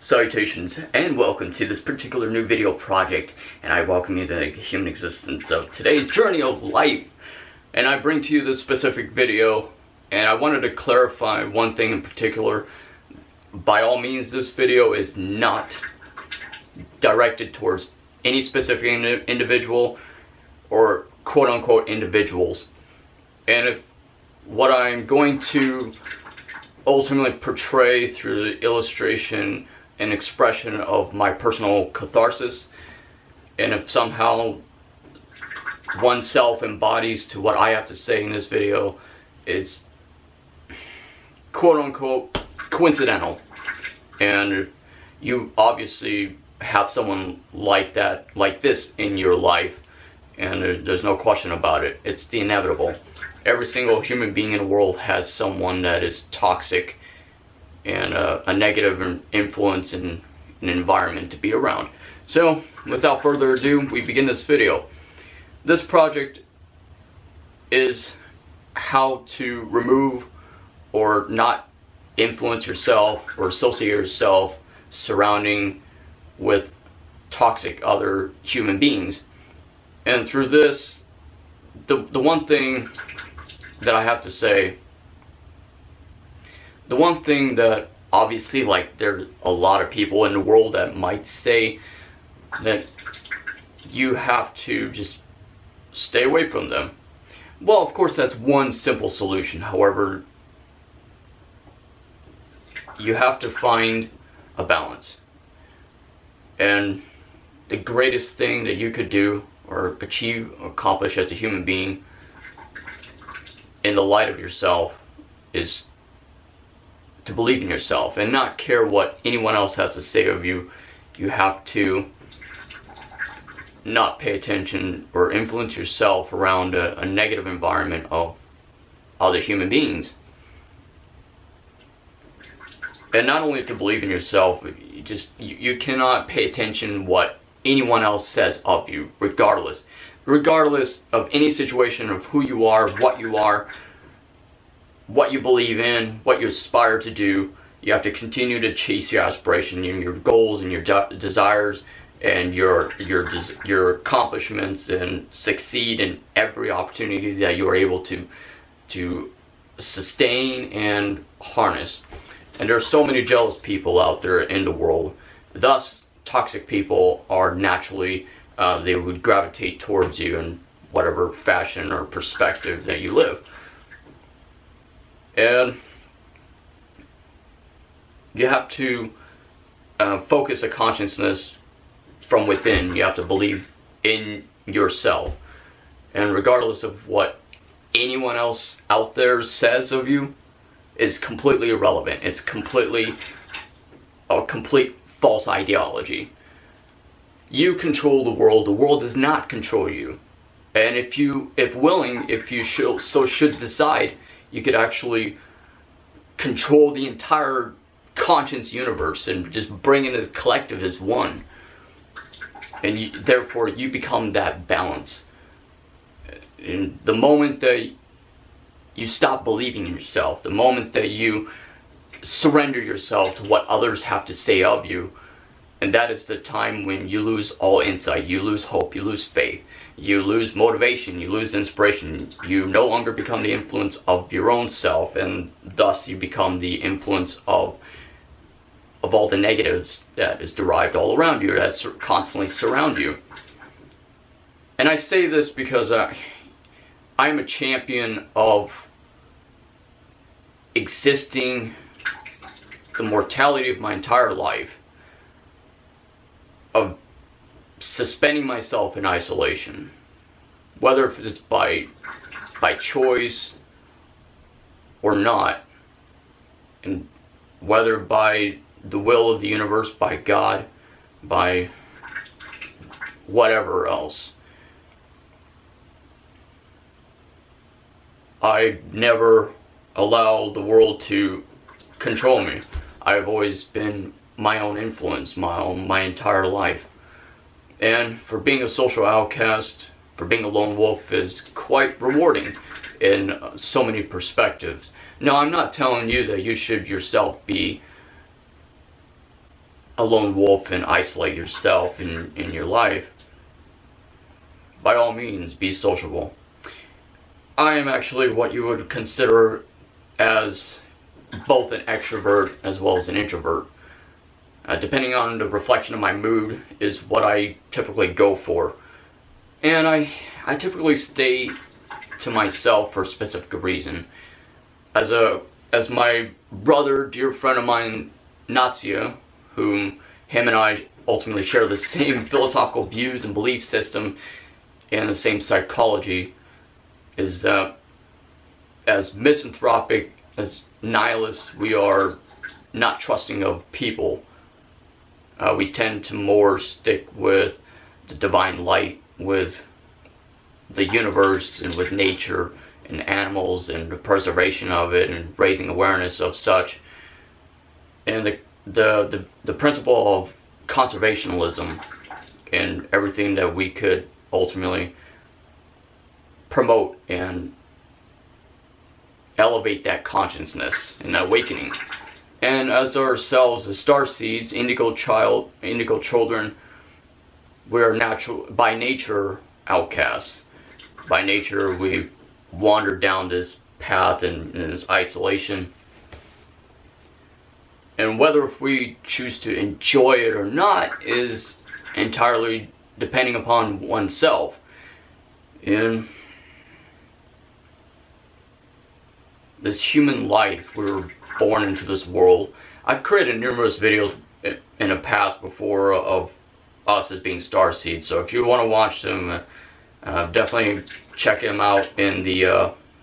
Salutations and welcome to this particular new video project, and I welcome you to the human existence of today's journey of life. And I bring to you this specific video, and I wanted to clarify one thing in particular. By all means, this video is not directed towards any specific individual or quote-unquote individuals. And if what I'm going to ultimately portray through the illustration and expression of my personal catharsis, and if somehow oneself embodies to what I have to say in this video, it's quote-unquote coincidental. And you obviously have someone like that, like this in your life, and there's no question about it. It's the inevitable. Every single human being in the world has someone that is toxic and a negative influence in an environment to be around. So, without further ado, we begin this video. This project is how to remove or not influence yourself or associate yourself surrounding with toxic other human beings. And through this, the one thing that I have to say, the one thing that obviously, like, there's a lot of people in the world that might say that you have to just stay away from them. Well, of course, that's one simple solution. However, you have to find a balance. And the greatest thing that you could do or achieve, accomplish as a human being in the light of yourself is to believe in yourself and not care what anyone else has to say of you. You have to not pay attention or influence yourself around a negative environment of other human beings. And not only to believe in yourself, you cannot pay attention what anyone else says of you, regardless of any situation of who you are, what you believe in, what you aspire to do. You have to continue to chase your aspiration and your goals and your desires and your accomplishments, and succeed in every opportunity that you are able to sustain and harness. And there are so many jealous people out there in the world. Thus, toxic people are naturally, they would gravitate towards you in whatever fashion or perspective that you live. And you have to focus a consciousness from within. You have to believe in yourself. And regardless of what anyone else out there says of you, is completely irrelevant. It's completely a complete false ideology. You control the world does not control you. And if you should decide, you could actually control the entire conscious universe and just bring into the collective as one. And therefore you become that balance. And the moment that you stop believing in yourself, the moment that you surrender yourself to what others have to say of you, and that is the time when you lose all insight, you lose hope, you lose faith, you lose motivation, you lose inspiration. You no longer become the influence of your own self, and thus you become the influence of all the negatives that is derived all around you, that constantly surround you. And I say this because I'm a champion of existing the mortality of my entire life, of suspending myself in isolation, whether it's by choice or not, and whether by the will of the universe, by God, by whatever else. I never allow the world to control me. I've always been my own influence, my entire life. And for being a social outcast, for being a lone wolf, is quite rewarding in so many perspectives. Now, I'm not telling you that you should yourself be a lone wolf and isolate yourself in your life, by all means, be sociable. I am actually what you would consider as both an extrovert as well as an introvert. Depending on the reflection of my mood is what I typically go for. And I typically stay to myself for a specific reason. As my brother, dear friend of mine, Natsia, whom him and I ultimately share the same philosophical views and belief system and the same psychology, is that as misanthropic, as nihilists, we are not trusting of people. We tend to more stick with the divine light, with the universe and with nature and animals and the preservation of it and raising awareness of such. And the principle of conservationism and everything that we could ultimately promote and elevate that consciousness and awakening. And as ourselves, as star seeds, indigo children, we are by nature outcasts. By nature, we wander down this path in this isolation. And whether if we choose to enjoy it or not is entirely depending upon oneself. In this human life, we're born into this world. I've created numerous videos in the past before of us as being star seeds, so if you want to watch them, definitely check them out in the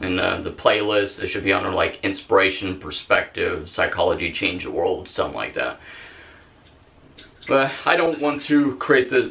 playlist. They should be under like inspiration, perspective, psychology, change the world, something like that. But I don't want to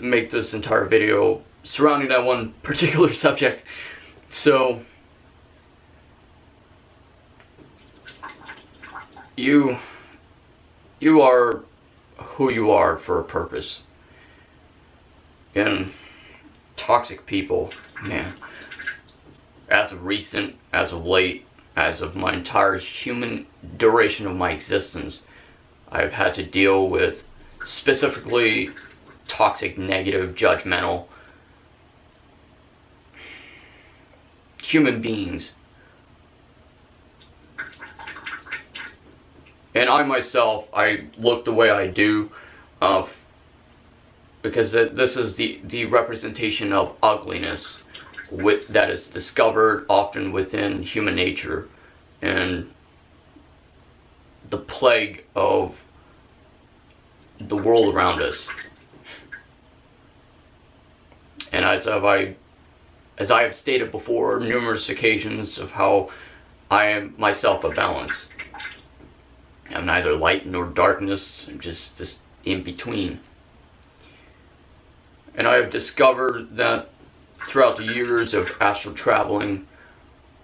make this entire video surrounding that one particular subject. So you are who you are for a purpose. And toxic people, man, as of recent, as of late, as of my entire human duration of my existence, I've had to deal with specifically toxic, negative, judgmental human beings. And I myself, I look the way I do because this is the representation of ugliness that is discovered often within human nature and the plague of the world around us. And as I have stated before numerous occasions of how I am myself a balance. I'm neither light nor darkness, I'm just in between. And I have discovered that throughout the years of astral traveling,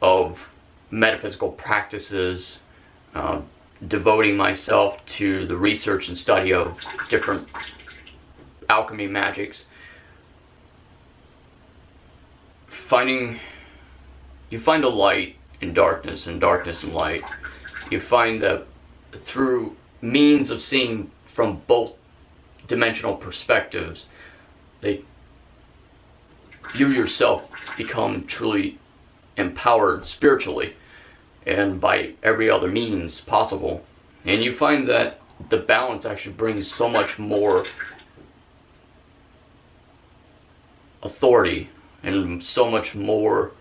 of metaphysical practices, devoting myself to the research and study of different alchemy magics, you find a light in darkness and darkness in light. You find that through means of seeing from both dimensional perspectives, you yourself become truly empowered spiritually and by every other means possible. And you find that the balance actually brings so much more authority and so much more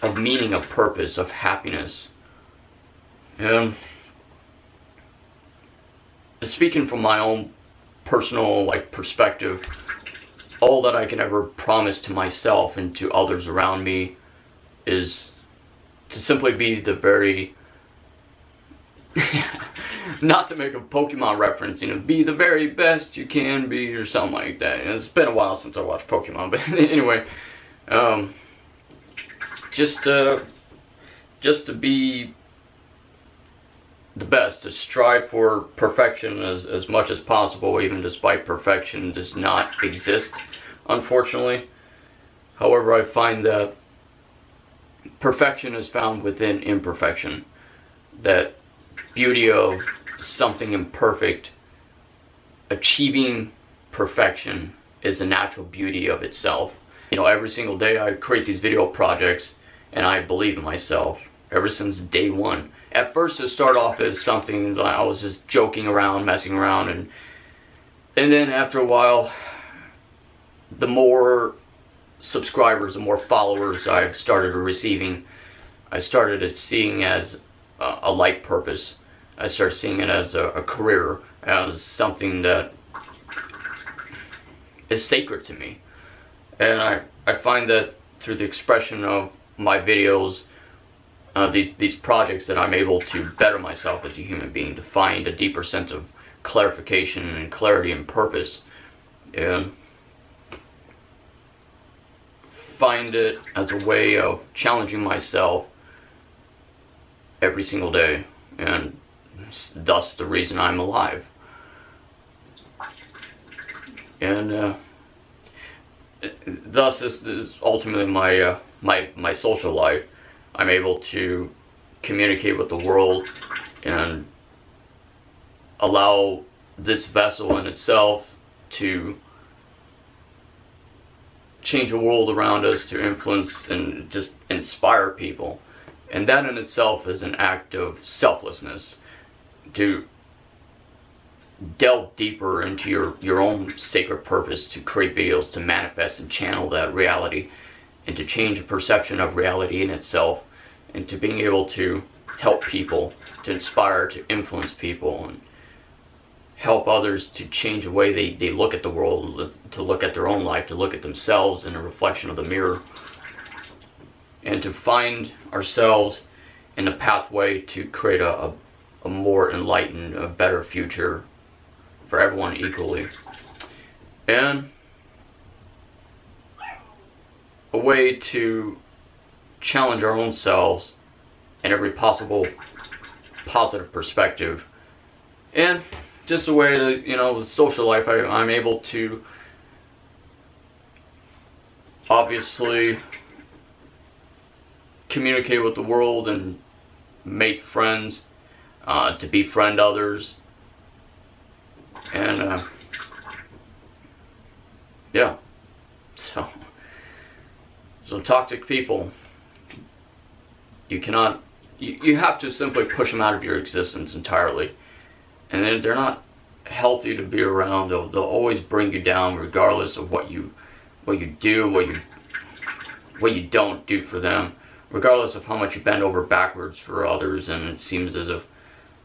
of meaning, of purpose, of happiness. And speaking from my own personal perspective, all that I can ever promise to myself and to others around me is to simply be the very not to make a Pokemon reference, be the very best you can be or something like that. And it's been a while since I watched Pokemon, but anyway, just to be the best, to strive for perfection as much as possible, even despite perfection does not exist, unfortunately. However, I find that perfection is found within imperfection. That beauty of something imperfect, achieving perfection is the natural beauty of itself. You know, every single day I create these video projects and I believe in myself ever since day one. At first it started off as something that I was just joking around, messing around, and then after a while, the more subscribers, the more followers I've started receiving, I started seeing as a life purpose. I started seeing it as a career, as something that is sacred to me. And I find that through the expression of my videos, these projects, that I'm able to better myself as a human being, to find a deeper sense of clarification and clarity and purpose, and find it as a way of challenging myself every single day, and thus the reason I'm alive. And thus this is ultimately my social life. I'm able to communicate with the world and allow this vessel in itself to change the world around us, to influence and just inspire people. And that in itself is an act of selflessness, to delve deeper into your own sacred purpose, to create videos, to manifest and channel that reality, and to change the perception of reality in itself, and to being able to help people, to inspire, to influence people, and help others to change the way they look at the world, to look at their own life, to look at themselves in a reflection of the mirror, and to find ourselves in a pathway to create a more enlightened, a better future for everyone equally. And a way to challenge our own selves in every possible positive perspective. And just a way to, you know, with social life, I'm able to obviously communicate with the world and make friends, to befriend others, and yeah, so toxic people, you have to simply push them out of your existence entirely. And they're not healthy to be around. They'll always bring you down, regardless of what you do, what you don't do for them, regardless of how much you bend over backwards for others. And it seems as if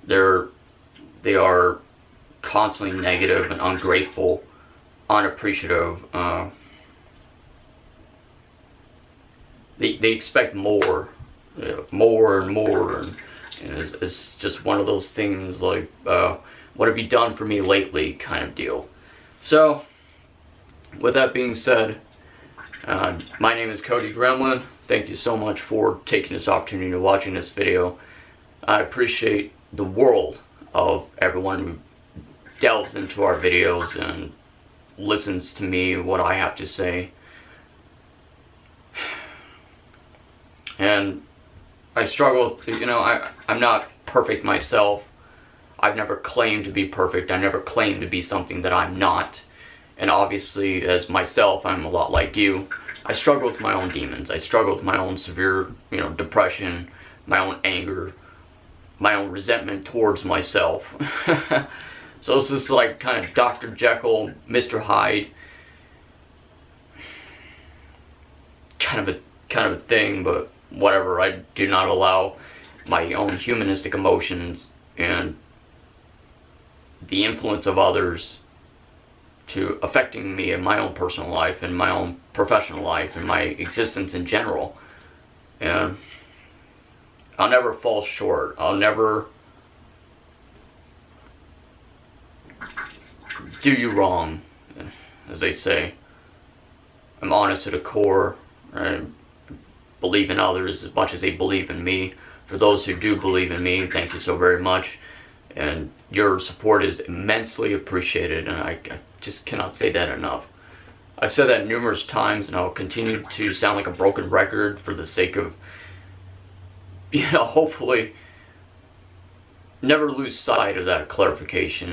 they are constantly negative and ungrateful, unappreciative. They expect more, more and more, and it's just one of those things like, what have you done for me lately kind of deal. So, with that being said, my name is Cody Gremlin. Thank you so much for taking this opportunity to watching this video. I appreciate the world of everyone who delves into our videos and listens to me, what I have to say. And I struggle with, you know, I'm not perfect myself. I've never claimed to be perfect. I never claimed to be something that I'm not. And obviously, as myself, I'm a lot like you. I struggle with my own demons. I struggle with my own severe, you know, depression, my own anger, my own resentment towards myself. So it's just like kind of Dr. Jekyll, Mr. Hyde kind of a thing, but whatever. I do not allow my own humanistic emotions and the influence of others to affecting me in my own personal life, and my own professional life, and my existence in general. And I'll never fall short. I'll never do you wrong, as they say. I'm honest to the core. I believe in others as much as they believe in me. For those who do believe in me, thank you so very much. And your support is immensely appreciated, and I just cannot say that enough. I've said that numerous times, and I'll continue to sound like a broken record for the sake of, you know, hopefully never lose sight of that clarification.